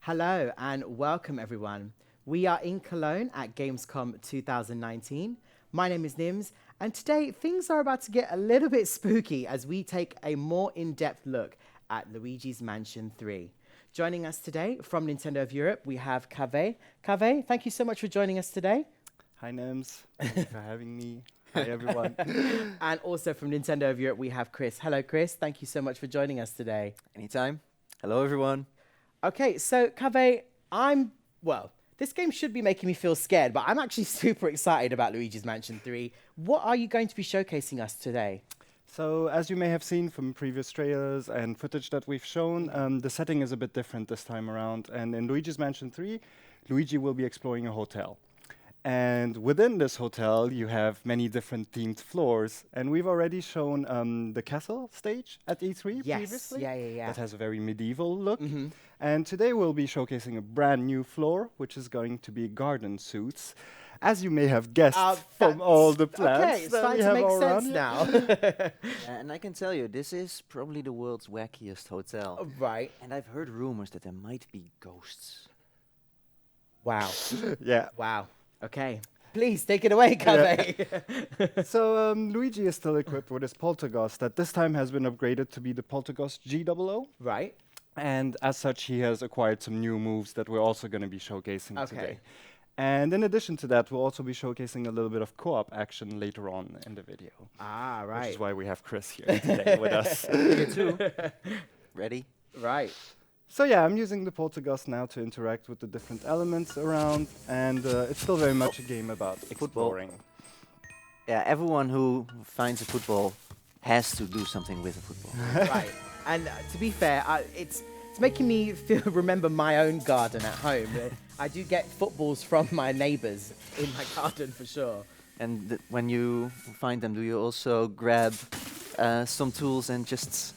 Hello and welcome everyone. We are in Cologne at Gamescom 2019. My name is Nims, and today things are about to get a little bit spooky as we take a more in-depth look at Luigi's Mansion 3. Joining us today from Nintendo of Europe, we have Kaveh. Kaveh, thank you so much for joining us today. Hi Nims, thank you for having me. Hi everyone. And also from Nintendo of Europe, we have Chris. Hello Chris, thank you so much for joining us today. Anytime. Hello, everyone. Okay, so Kaveh, this game should be making me feel scared, but I'm actually super excited about Luigi's Mansion 3. What are you going to be showcasing us today? So, as you may have seen from previous trailers and footage that we've shown, the setting is a bit different this time around. And in Luigi's Mansion 3, Luigi will be exploring a hotel. And within this hotel, you have many different themed floors. And we've already shown the castle stage at E3 previously. Yeah. That has a very medieval look. And today we'll be showcasing a brand new floor, which is going to be garden suits. As you may have guessed from all the plants. Okay, it's starting to make sense now. And I can tell you, this is probably the world's wackiest hotel. Right. And I've heard rumors that there might be ghosts. Wow. Yeah. Wow. Okay. Please take it away, Kaveh. So Luigi is still equipped with his Poltergust that this time has been upgraded to be the Poltergust G00. Right. And as such, he has acquired some new moves that we're also going to be showcasing Okay. today. And in addition to that, we'll also be showcasing a little bit of co-op action later on in the video. Ah, right. Which is why we have Chris here today with us. You too. Ready? Right. So yeah, I'm using the Poltergust now to interact with the different elements around, and it's still very much a game about exploring. Yeah, everyone who finds a football has to do something with a football. Right. And to be fair, it's making me remember my own garden at home. I do get footballs from my neighbours in my garden for sure. And when you find them, do you also grab some tools and just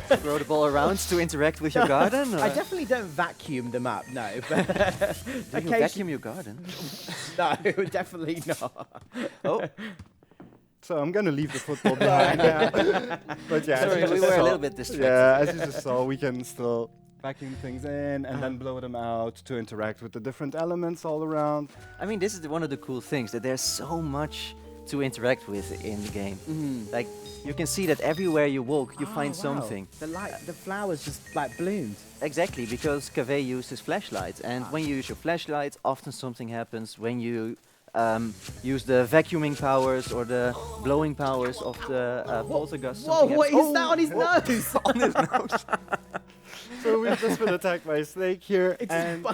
throw the ball around to interact with your garden? I definitely don't vacuum them up, no. But Do you vacuum your garden? No, definitely not. Oh, So I'm gonna leave the football behind now. But yeah, sorry, as you we just were a saw- little bit distracted. Yeah, as you just saw, we can still vacuum things in and then blow them out to interact with the different elements all around. I mean, this is one of the cool things, that there's so much to interact with in the game. Like, you can see that everywhere you walk, you find something. The flowers just like bloomed. Exactly, because Kaveh used his flashlight, and when you use your flashlight, often something happens. When you use the vacuuming powers or the blowing powers of the Poltergust, Whoa, something what happens. is that on his nose? On his nose. So we've just been attacked by a snake here, and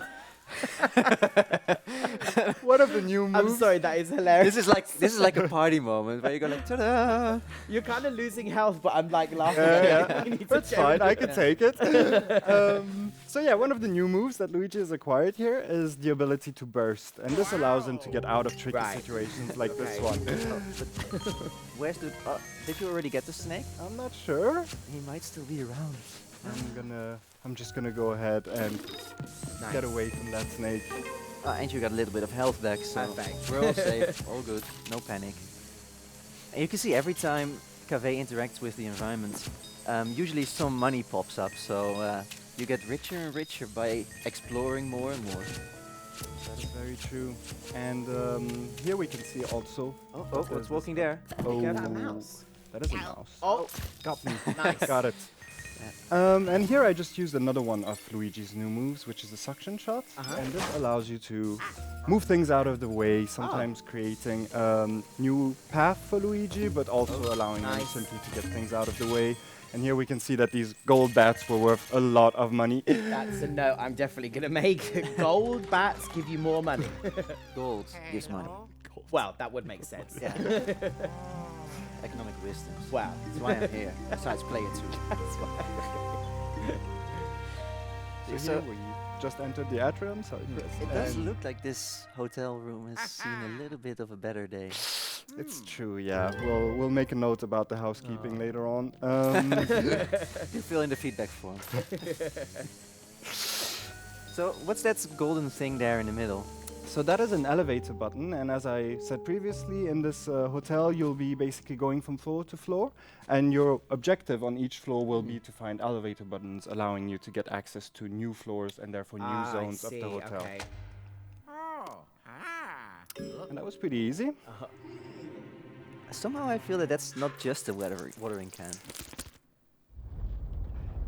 one of the new moves. I'm sorry, that is hilarious. This is like a party moment where you go like, ta-da! You're kind of losing health, but I'm like laughing Yeah, at it. That's fine, I can take it. So yeah, one of the new moves that Luigi has acquired here is the ability to burst, and this allows him to get out of tricky Right. situations like this Okay. one. Where's the... did you already get the snake? I'm not sure. He might still be around. I'm just gonna go ahead and get away from that snake. And you got a little bit of health back, so Perfect. we're all safe, all good, no panic. And you can see every time Kaveh interacts with the environment, usually some money pops up, so you get richer and richer by exploring more and more. That is very true. And here we can see also. Oh, there's what's this- walking there? Oh, Is that a mouse? that is a mouse. Oh, Got me. nice. Got it. And here I just used another one of Luigi's new moves, which is a suction shot. And this allows you to move things out of the way, sometimes creating new path for Luigi, but also allowing him nice. simply to get things out of the way. And here we can see that these gold bats were worth a lot of money. That's a note I'm definitely going to make. Gold bats give you more money. Gold gives money. Well, that would make sense. Yeah. Economic wisdom. Wow. That's why I'm here. Besides play it too. That's why. So here we just entered the atrium. Sorry, Chris. It does And look like this hotel room has seen a little bit of a better day. It's true, yeah. We'll make a note about the housekeeping later on. You fill in the feedback form. So what's that golden thing there in the middle? So that is an elevator button, and as I said previously, in this hotel you'll be basically going from floor to floor, and your objective on each floor will be to find elevator buttons allowing you to get access to new floors and therefore new zones of the hotel. Okay. And that was pretty easy. Somehow I feel that that's not just a watering can.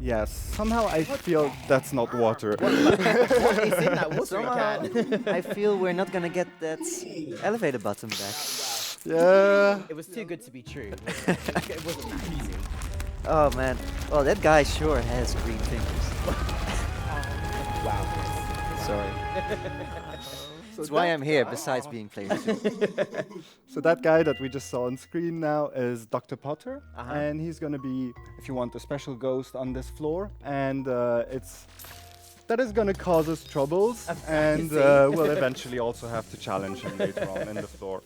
Yes, somehow I feel that's not water. What is in that watering Somehow can? I feel we're not gonna get that elevator button back. Yeah. It was too good to be true. It wasn't that easy. Oh man. Well, that guy sure has green fingers. Wow. Sorry. That's why I'm here, besides being player 2. So that guy that we just saw on screen now is Dr. Potter, Uh-huh. and he's gonna be, if you want, a special ghost on this floor, and that is gonna cause us troubles, and we'll eventually also have to challenge him later on in the floor.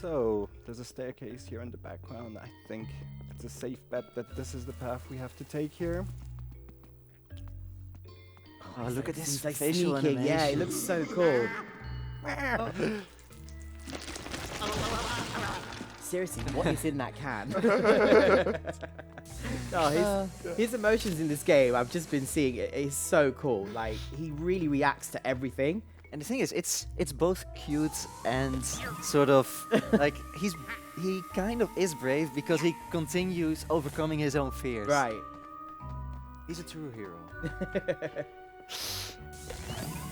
So there's a staircase here in the background. I think it's a safe bet that this is the path we have to take here. Oh, look at this He's like facial sneaking. animation. Yeah, it looks so cool. Seriously, what is in that can? Oh, his emotions in this game, I've just been seeing it. It's so cool. Like, he really reacts to everything. And the thing is, it's both cute and sort of like he kind of is brave because he continues overcoming his own fears. Right. He's a true hero.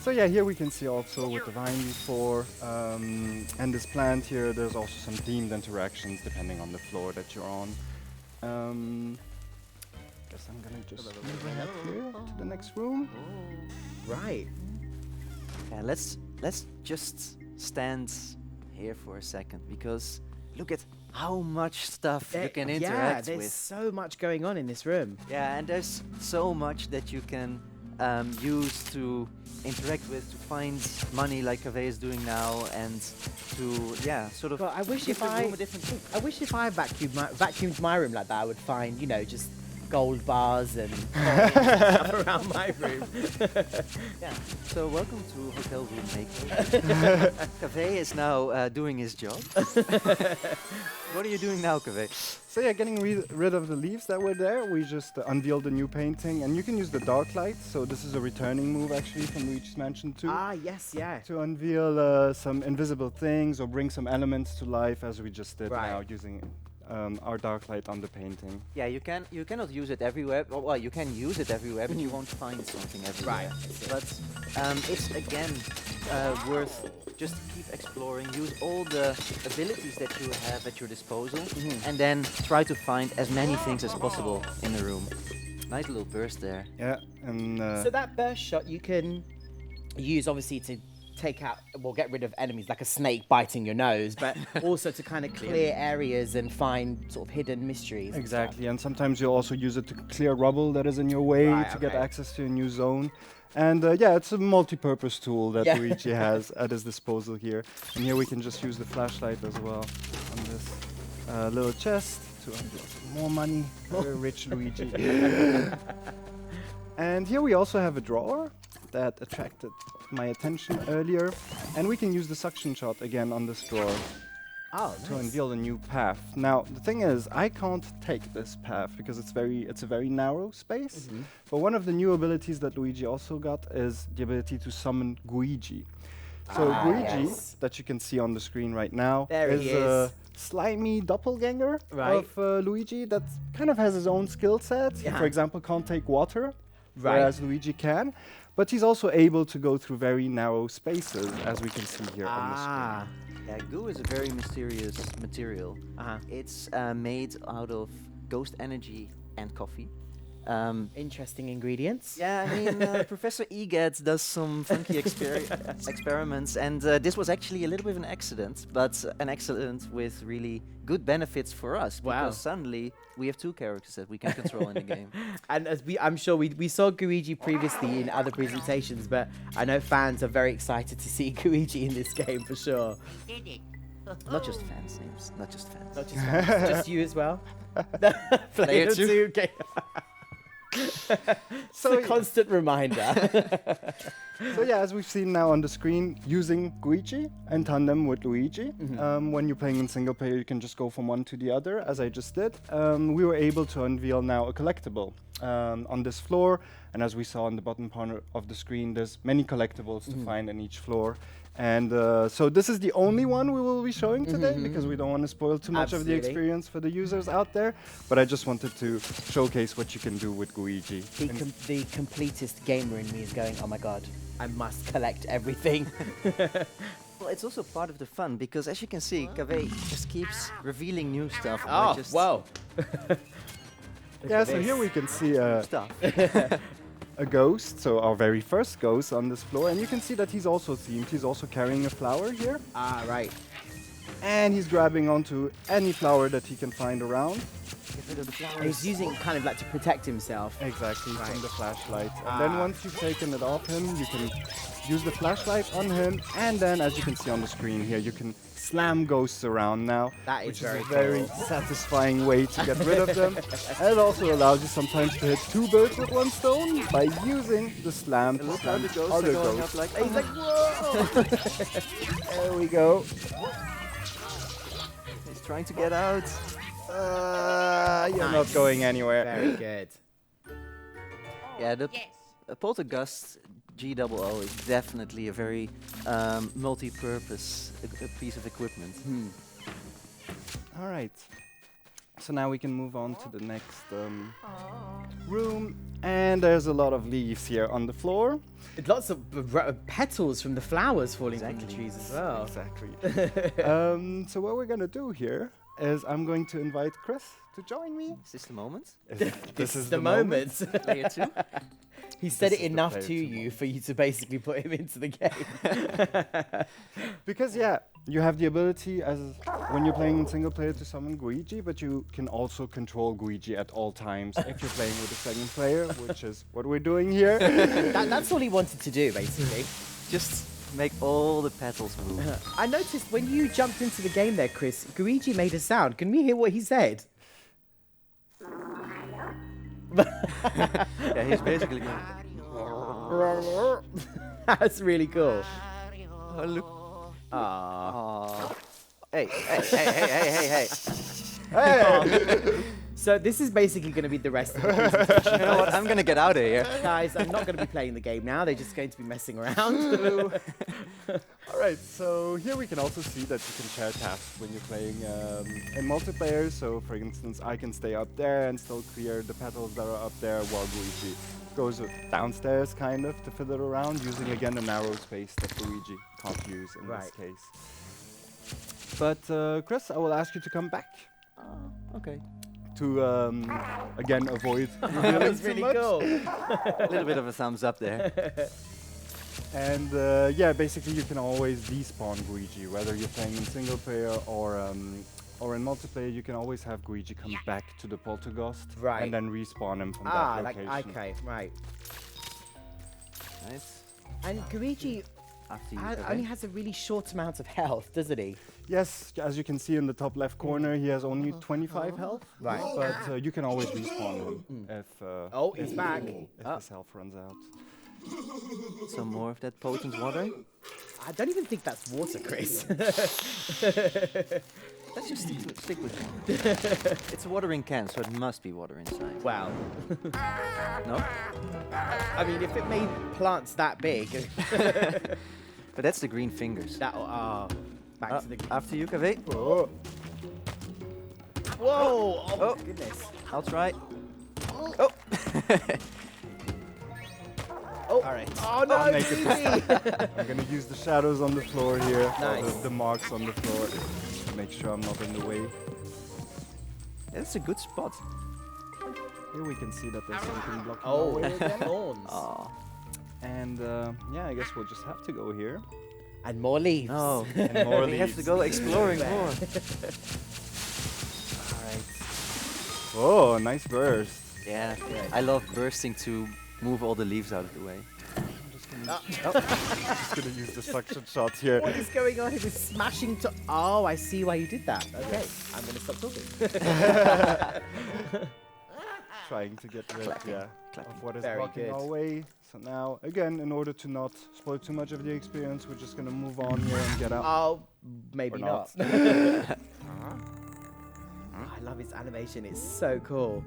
So yeah, here we can see also with the vine before, and this plant here, there's also some themed interactions depending on the floor that you're on. Guess I'm gonna just move ahead here to the next room. Right. Yeah, let's just stand here for a second because look at how much stuff you can Yeah, interact there's with. so much going on in this room. Yeah, and there's so much that you can use to interact with, to find money like Cave is doing now, and to sort of God, I wish give if the I- room a different look. I wish if I vacuumed my room like that, I would find, you know, just gold bars and coins and stuff around my room. Yeah. So welcome to Hotel Room Maker. Cave is now doing his job. What are you doing now, Cave? So yeah, getting rid of the leaves that were there, we just unveiled a new painting, and you can use the dark light. So this is a returning move actually from Luigi's Mansion 2. Yes, yeah. To unveil some invisible things or bring some elements to life, as we just did Right. now using our dark light on the painting. Yeah, you cannot use it everywhere. Well, you can use it everywhere, but you won't find something everywhere. Right. But it's again worth just keep exploring. Use all the abilities that you have at your disposal, and then try to find as many things as possible in the room. Nice little burst there. Yeah, and So that burst shot you can use obviously to take out, well, get rid of enemies like a snake biting your nose, but also to kind of clear areas and find sort of hidden mysteries. and stuff. exactly, and sometimes you'll also use it to clear rubble that is in your way Right, to get okay. access to a new zone. And yeah, it's a multi-purpose tool that Yeah. Luigi has at his disposal here. And here we can just use the flashlight as well on this little chest to unlock more money. Very rich Luigi. And here we also have a drawer that attracted my attention earlier. And we can use the suction shot again on this drawer Oh, to nice. unveil a new path. Now, the thing is, I can't take this path because it's a very narrow space. But one of the new abilities that Luigi also got is the ability to summon Gooigi. So Gooigi, yes. that you can see on the screen right now, There is he a is. slimy doppelganger Right. of Luigi that kind of has his own skill set. He, Yeah. for example, can't take water, Right. whereas Luigi can. But he's also able to go through very narrow spaces, as we can see here on the screen. Yeah, goo is a very mysterious material. Uh-huh. It's made out of ghost energy and coffee. Interesting ingredients. Yeah, I mean, Professor Egads does some funky experiments, and this was actually a little bit of an accident, but an accident with really good benefits for us, Wow. because suddenly we have two characters that we can control in the game. And as I'm sure we saw Gooigi previously in other presentations, but I know fans are very excited to see Gooigi in this game for sure. Not just fans' names, not just fans. Not just fans, just you as well. Player two. Okay. It's a constant reminder. So yeah, as we've seen now on the screen, using Gooigi in tandem with Luigi. When you're playing in single player, you can just go from one to the other, as I just did. We were able to unveil now a collectible on this floor, and as we saw on the bottom part of the screen, there's many collectibles to find in each floor. And so this is the only one we will be showing today, because we don't want to spoil too much of the experience for the users out there. But I just wanted to showcase what you can do with Gooigi. The completist gamer in me is going, oh my god, I must collect everything. Well, it's also part of the fun, because as you can see, Kaveh just keeps revealing new stuff. Oh, whoa. Yeah, so here we can see Stuff. a ghost, so our very first ghost on this floor, and you can see that he's also themed. He's also carrying a flower here, Ah, right. and he's grabbing onto any flower that he can find around. Get rid of the flowers. He's using kind of like to protect himself. Exactly, Right. from the flashlight. And then once you've taken it off him, you can use the flashlight on him, and then, as you can see on the screen here, you can slam ghosts around now, That is which very is a very cool. satisfying way to get rid of them. And it also allows you sometimes to hit two birds with one stone by using the slam to Look how slam the ghosts other are going ghosts. up like, He's like, whoa! There we go. he's trying to get out. You're not going anywhere. Very good. Yeah, the Poltergust GOO is definitely a very multi-purpose piece of equipment. All right. So now we can move on to the next room. And there's a lot of leaves here on the floor. Lots of petals from the flowers falling from the trees as well. Exactly. So what we're going to do here is I'm going to invite Chris to join me. Is this the moment? This is the moment. Layer 2? He said This it is the enough player to two you for you to basically put him into the game. Because yeah, you have the ability as when you're playing in single player to summon Gooigi, but you can also control Gooigi at all times if you're playing with a second player, which is what we're doing here. That's all he wanted to do, basically. Just make all the petals move. I noticed when you jumped into the game there, Chris, Gooigi made a sound. Can we hear what he said? Yeah, he's basically going, That's really cool. oh, look. Aww. Hey, hey, hey, hey, hey, hey, hey. So this is basically going to be the rest of the presentation. You know what? I'm going to get out of here. Guys, I'm not going to be playing the game now. They're just going to be messing around. All right, so here we can also see that you can share tasks when you're playing in multiplayer. So for instance, I can stay up there and still clear the petals that are up there while Luigi goes downstairs kind of to fiddle around, using again the narrow space that Luigi can't use in this case. But Chris, I will ask you to come back Okay. to again avoid That revealing was too really much. cool. A little bit of a thumbs up there. And yeah, basically you can always despawn Gooigi, whether you're playing in single player or in multiplayer. You can always have Gooigi come back to the Poltergust, Right. and then respawn him from Ah, that like, location. okay, right. Nice. And Gooigi After you, only has a really short amount of health, doesn't he? Yes, as you can see in the top left corner, he has only 25 health. Right. But you can always respawn him if Oh, he's back. if his health runs out. Some more of that potent water. I don't even think that's water, Chris. Let's just stick with it. It's a watering can, so it must be water inside. Wow. No? I mean, if it made plants that big, But that's the green fingers. that back to the. After you, Kaveh. Oh, Whoa! Oh, Oh. my goodness. I'll try. Oh! Oh, All right. Oh no, I'll make it Luigi! I'm gonna use the shadows on the floor here, Nice. the marks on the floor, to make sure I'm not in the way. That's a good spot. Here we can see that there's something blocking our Oh, way again. thorns. Oh. And yeah, I guess we'll just have to go here. And more leaves. No. And more We have to leaves. go exploring more. Alright. Oh, nice burst. Yeah. I love bursting to move all the leaves out of the way. Just gonna use the suction shot here. What is going on? He was smashing to. Oh, I see why you did that. Okay, I'm gonna stop talking. trying to get rid Clapping. of Clapping. what is Very blocking good. our way. So now, again, in order to not spoil too much of the experience, we're just going to move on here and get out. Oh, maybe Or not. not. I love his animation. It's so cool.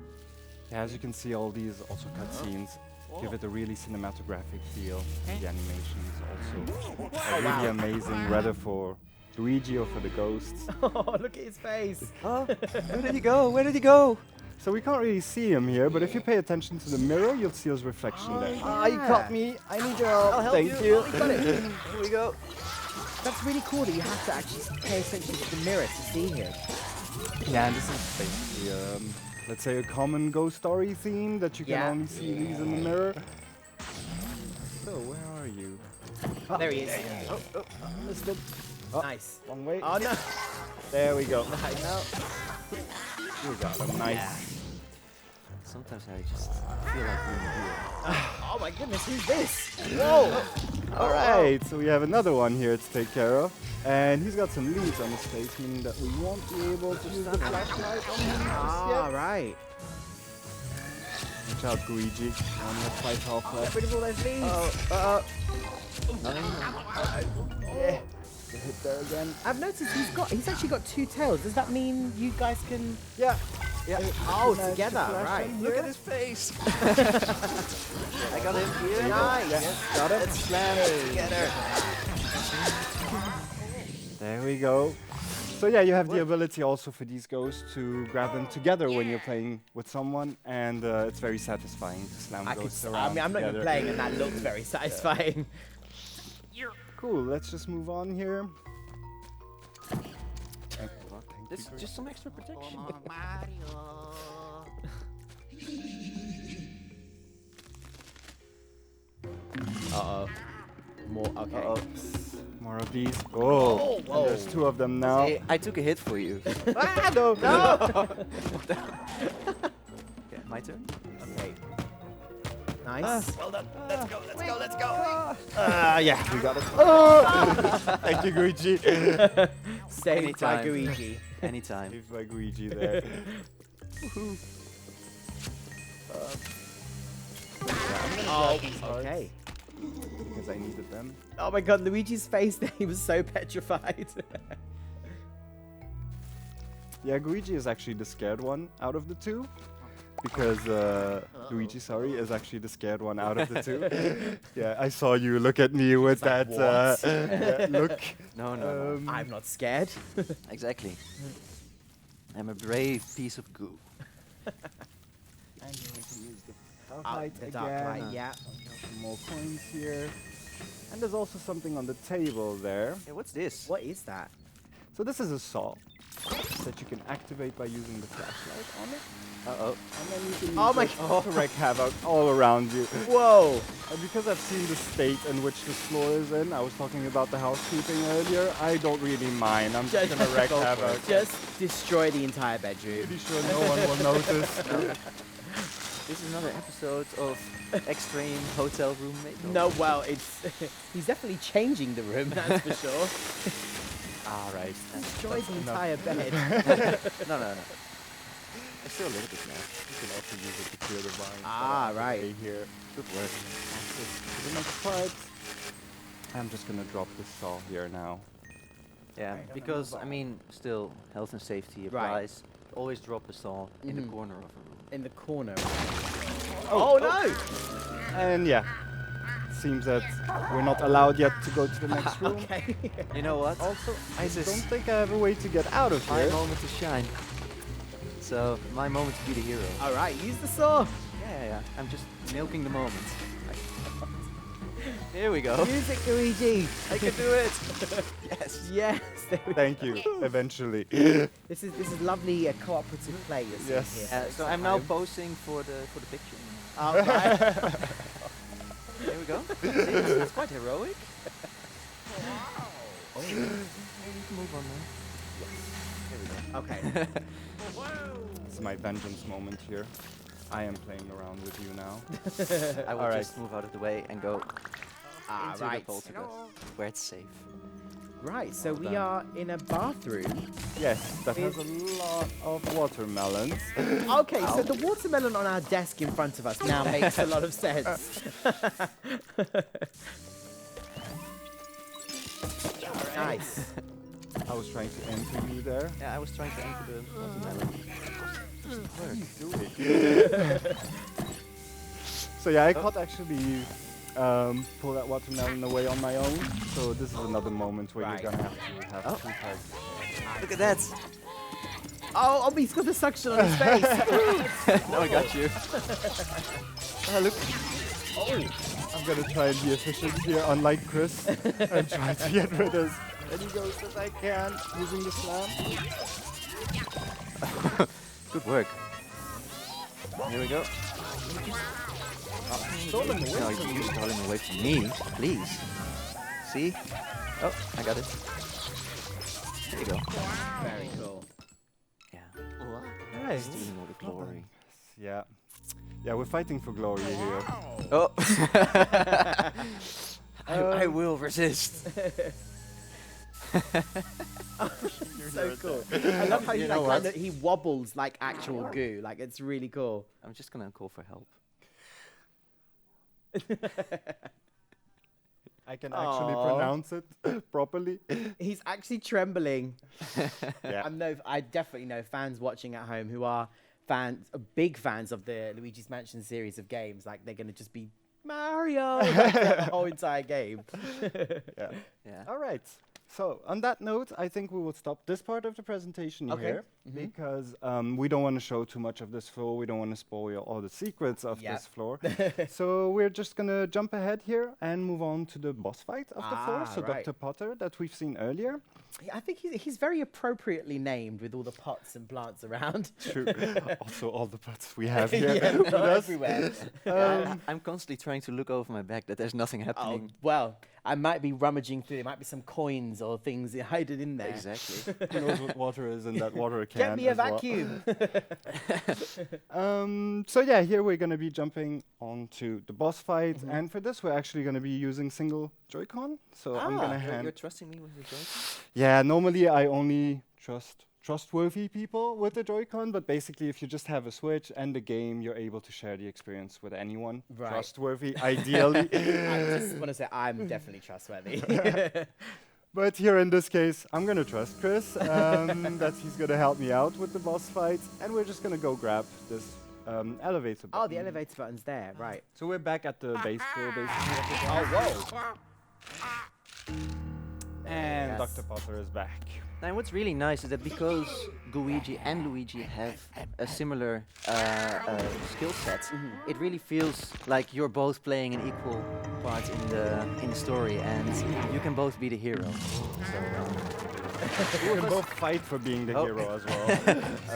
Yeah, as you can see, all these also cutscenes give it a really cinematographic feel. The animations also are really amazing, whether for Luigi or for the ghosts. Oh, look at his face. Oh, where did he go? Where did he go? So we can't really see him here, but if you pay attention to the mirror, you'll see his reflection there. Ah, you caught me. I need your help. I'll help Thank you. Got it. Here we go. That's really cool that you have to actually pay attention to the mirror to see him. Yeah, and this is basically, let's say, a common ghost story theme that you can Yeah. only see these in the mirror. So, where are you? There he is. Missed it. Nice. Wrong way. Oh, no. There we go. Nice. No. We got him. Nice. Sometimes I just feel like being here. Oh, my goodness. Who's this? Whoa. All right, so we have another one here to take care of. And he's got some leaves on his face, meaning that we won't be able to use the flashlight on him just Ah, yet. right. Watch out, Gooigi. You only have 5 health Get left. rid of all those leaves. Yeah. Get hit there again. I've noticed he's actually got 2 tails. Does that mean you guys can... Yeah. Yeah. Oh, Managed to together, flash right. him Look here. at his face. I got him here. Nice. Got it. Let's slam it together. There we go. So yeah, you have the ability also for these ghosts to grab them together when you're playing with someone, and it's very satisfying to slam ghosts around I'm not even together. playing, and that looks very satisfying. Cool, let's just move on here. This is just some extra protection. Uh-oh. More, okay. Uh-oh. More of these. Oh, whoa. there's 2 of them now. Hey, I took a hit for you. Ah, no, no. Okay, my turn. Okay. Nice. Well done. Let's go. Let's go. Let's go. Yeah, we got it. Oh! Thank you, Luigi. Saved by Anytime. Gooigi. Anytime. Saved by Luigi there. Oh, okay. Because I needed them. Oh my god, Luigi's face there, he was so petrified. Yeah, Gooigi is actually the scared one out of the 2. Because Luigi, sorry, is actually the scared one out of the 2. Yeah, I saw you look at me with like, that look. No, no, no. I'm not scared. Exactly. I'm a brave piece of goo. And we can use the dark Oh, light the dark again. light, yeah. Some more coins here. And there's also something on the table there. Hey, what's this? What is that? So this is a saw that you can activate by using the flashlight on it. Uh-oh. And then you can use Oh my it to wreak havoc all around you. Whoa! And because I've seen the state in which this floor is in, I was talking about the housekeeping earlier, I don't really mind. I'm just gonna wreak havoc. Just destroy the entire bedroom. Pretty sure no one will notice. This is another episode of Extreme Hotel Roommate. No, well, it's he's definitely changing the room, that's for sure. Ah, right. Destroy the entire bed. No, no, no. It's still a little bit now. You can also use it to clear the vines. Ah, right. Here. Good work. For the next part, I'm just gonna drop this saw here now. Yeah, Okay. because, I mean, still, health and safety Right. applies. Always drop a saw in the corner of a room. In the corner. Oh, no! And yeah, it seems that we're not allowed yet to go to the next room. Okay. You know what? Also, I This is don't think I have a way to get out of my here. moment to shine. So, my moment to be the hero. All right, use the saw. Yeah. I'm just milking the moment. Here we go. Use it, Luigi. I can do it. Yes. Yes. There we Thank you, eventually. This is lovely cooperative play you're seeing Yes. here. So I'm now posing for the picture. All right. Here we go. See, that's quite heroic. Oh, you can move on now. Here we go. Okay. It's my vengeance moment here. I am playing around with you now. I will Alright. just move out of the way and go Ah, into right. the Poltergust, where it's safe. Right, so Well we done. are in a bathroom. Yes, that has a lot of watermelons. Okay, so the watermelon on our desk in front of us now makes a lot of sense. Nice. I was trying to enter you there. Yeah, I was trying to enter the watermelon. So yeah, I can't actually pull that watermelon away on my own. So this is another moment where Right. you're gonna have Oh. two tags. Look at that! Oh, he's got the suction on his face. Now I got you. Look. I'm gonna try and be efficient here, unlike Chris, and try to get rid of as many ghosts as I can using the slam. Good work. Here we go. Stolen away No, from you stole him away from me, please. See? Oh, I got it. There you go. Very cool. Yeah. Nice. Stealing all the glory. Yeah. Yeah, we're fighting for glory here. Oh! I will resist. So cool. I love how You know like, what? kinda, he wobbles like actual goo. Like, it's really cool. I'm just gonna call for help. I can actually Aw. pronounce it properly. He's actually trembling. Yeah. I definitely know fans watching at home who are big fans of the Luigi's Mansion series of games. Like, they're going to just be Mario like, throughout the whole entire game. Yeah. Yeah. All right. So on that note, I think we will stop this part of the presentation Okay. here because we don't want to show too much of this floor. We don't want to spoil all the secrets of Yep. this floor. So we're just gonna jump ahead here and move on to the boss fight of the floor. Ah, So right. Dr. Potter that we've seen earlier. Yeah, I think he's very appropriately named with all the pots and plants around. True. Also all the pots we have here. Yeah, with they're us. everywhere. I'm constantly trying to look over my back that there's nothing Oh, happening. well, I might be rummaging through. There might be some coins or things hidden in there. Exactly. Who knows what water is in that water can? Get me a as well. vacuum. So yeah, here we're going to be jumping onto the boss fight, and for this we're actually going to be using single Joy-Con. So I'm going to You're hand. trusting me with your joy? Yeah, normally I only trust trustworthy people with the Joy-Con, but basically if you just have a Switch and the game, you're able to share the experience with anyone. Right. Trustworthy, ideally. I just want to say I'm definitely trustworthy. But here in this case, I'm going to trust Chris that he's going to help me out with the boss fight, and we're just going to go grab this elevator button. Oh, the elevator button's there, right. So we're back at the base floor, basically. of the game. Oh, whoa. And Yes. Dr. Potter is back. Now, what's really nice is that because Gooigi and Luigi have a similar skill set, it really feels like you're both playing an equal part in the story, and you can both be the hero. So, We can both fight for being the Oh. hero as well, as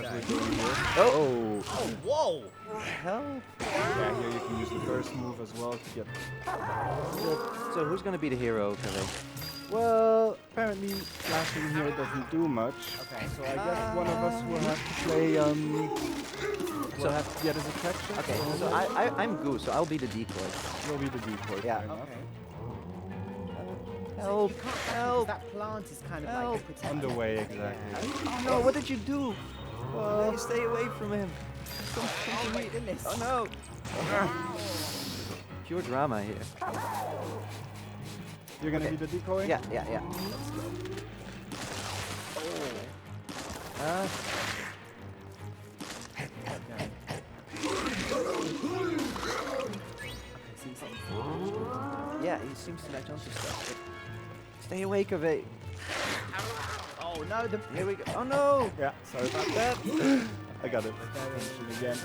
we're doing here. oh, Oh, whoa. hell! Yeah, here you can use the burst move as well to get... So who's gonna be the hero, Kale? Well, apparently flashing here doesn't do much. Okay. So I guess one of us will have to play, So will have to get his attraction. Okay, so I'm Goo, so I'll be the decoy. You'll be the decoy. Yeah. fair enough. Okay. Help! You can't Help! That plant is kind of Help. like a protector. On the way, exactly. Oh no, what did you do? Well, stay away from him. Oh, my goodness. Oh no! Pure drama here. You're gonna Okay. be the decoy? Yeah. Uh, yeah, he seems to latch onto stuff. But stay away, Kave. Oh, no. Here we go. Oh no! Yeah, sorry about that. I got it. Attention again.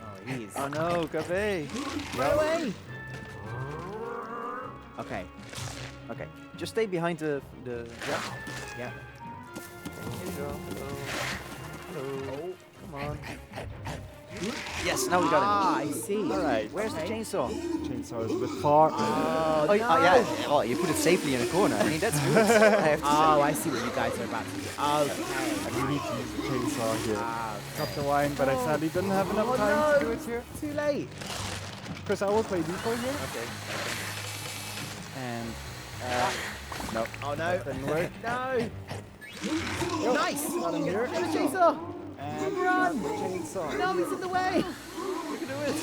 Oh, he's... Oh no, Kave! Run away. Okay. Okay, just stay behind the. Yeah. Yeah. Here you go. Hello. Hello. Come on. Yes, now we got him. Ah, I see. All right. Where's the chainsaw? Chainsaw is a bit far. Oh, Oh, no. yeah. Oh, you put it safely in a corner. I mean, that's good. I have to say. Oh, I see what you guys are about to do. Okay. And we need to use the chainsaw here. Ah, Cut the wine, but I sadly didn't have enough Oh, time no. to do it here. Too late. Chris, I will play decoy here. Okay. And no. Oh, no. That didn't work. No. Nice. Got him here. Get a chainsaw. And Run. got the chainsaw. No, he's in the way. You can do it.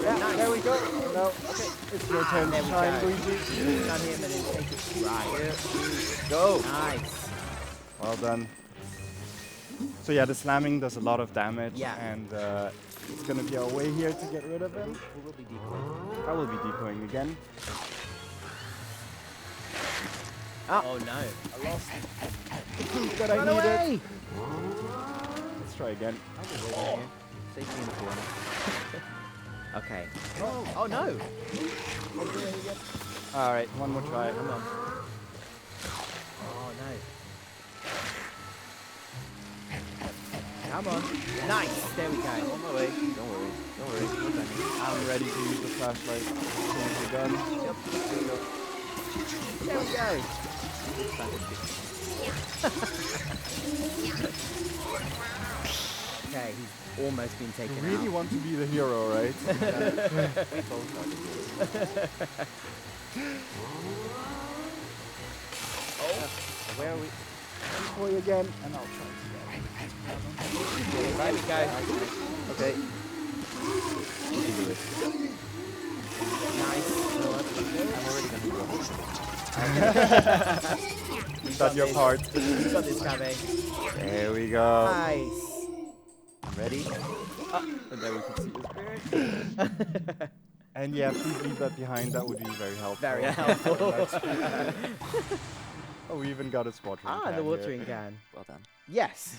Yeah, Nice. there we go. No. Okay. It's your turn there to we shine, go. Luigi. Done him and then take it right. Go. Nice. Well done. So yeah, the slamming does a lot of damage. Yeah. And it's going to be our way here to get rid of him. Who will be decoying? I will be decoying again. Oh, no. I lost the proof that I Run needed. away. Let's try again. I'll be waiting here. Safely in the corner. Okay. Oh, no. All right, one more try. Come on. Oh, no. Come on. Nice. There we go. On my way. Don't worry. Don't worry. No panic. I'm ready to use the flashlight as soon as we're done. Yep. There we go. There we go. Okay, he's almost been taken You really out. want to be the hero, right? We both are the Where are we? Decoy again, and I'll try to There we go. Okay. You can do it. Nice. I'm already gonna go. You've done your part. You got this, Gabe. There we go. Nice. I'm ready. And there we can see his beard. And yeah, please leave that behind. That would be very helpful. Very helpful. Oh, we even got a watering Ah, can the here. watering can. Well done. Yes.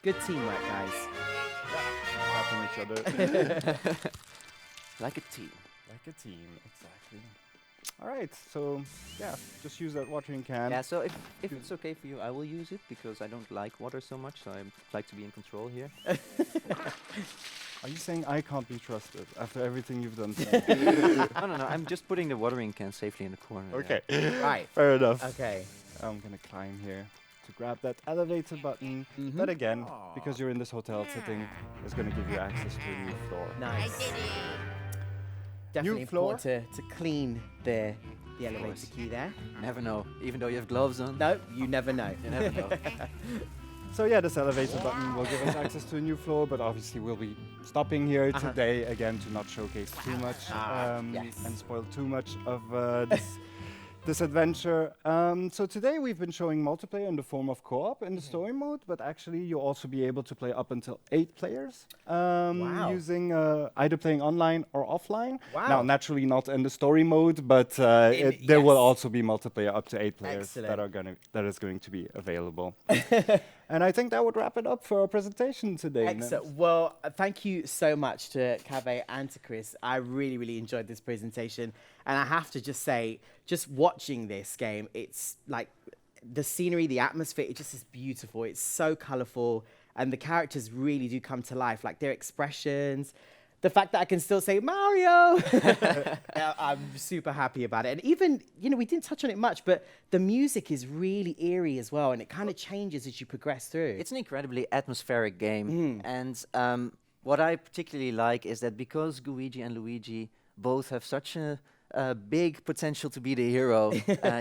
Good teamwork, guys. Helping each other. Like a team. Like a team, exactly. All right, so yeah, just use that watering can. Yeah, so if it's okay for you, I will use it because I don't like water so much, so I like to be in control here. Are you saying I can't be trusted after everything you've done to me? No, I'm just putting the watering can safely in the corner. Okay, Right. fair enough. Okay. I'm gonna climb here to grab that elevator button. Mhm. That again, because you're in this hotel setting, is gonna give you access to a new floor. Nice. Definitely floor? important to clean the elevator course. key there. Never know, even though you have gloves on. No, you never know. You never know. So yeah, this elevator button will give us access to a new floor, but obviously we'll be stopping here today again to not showcase too much yes. and spoil too much of this adventure. So today we've been showing multiplayer in the form of co-op in the story mode, but actually you'll also be able to play up until 8 players Wow. using either playing online or offline. Wow. Now, naturally not in the story mode, but there will yes. also be multiplayer up to 8 players that is going to be available. And I think that would wrap it up for our presentation today. Excellent. Well, thank you so much to Kave and to Chris. I really, really enjoyed this presentation. And I have to just say, just watching this game, it's like the scenery, the atmosphere, it just is beautiful. It's so colorful. And the characters really do come to life, like their expressions. The fact that I can still say Mario, I'm super happy about it. And even, we didn't touch on it much, but the music is really eerie as well. And it kind of changes as you progress through. It's an incredibly atmospheric game. And what I particularly like is that because Gooigi and Luigi both have such a big potential to be the hero,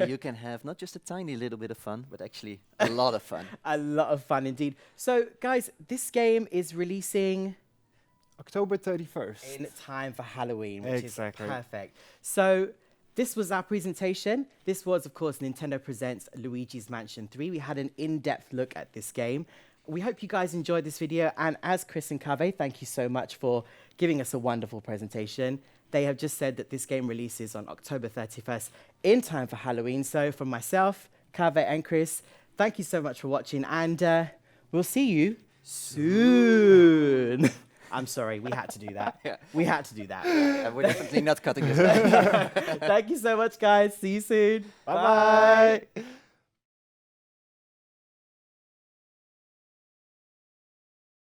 you can have not just a tiny little bit of fun, but actually a lot of fun. A lot of fun indeed. So, guys, this game is releasing October 31st. in time for Halloween, which Exactly. is perfect. So this was our presentation. This was, of course, Nintendo Presents Luigi's Mansion 3. We had an in-depth look at this game. We hope you guys enjoyed this video. And as Chris and Kave, thank you so much for giving us a wonderful presentation. They have just said that this game releases on October 31st in time for Halloween. So from myself, Kave and Chris, thank you so much for watching. And we'll see you soon. I'm sorry, we had to do that. Yeah. We had to do that. We're definitely not cutting this out. Thank you so much, guys. See you soon. Bye-bye. Bye.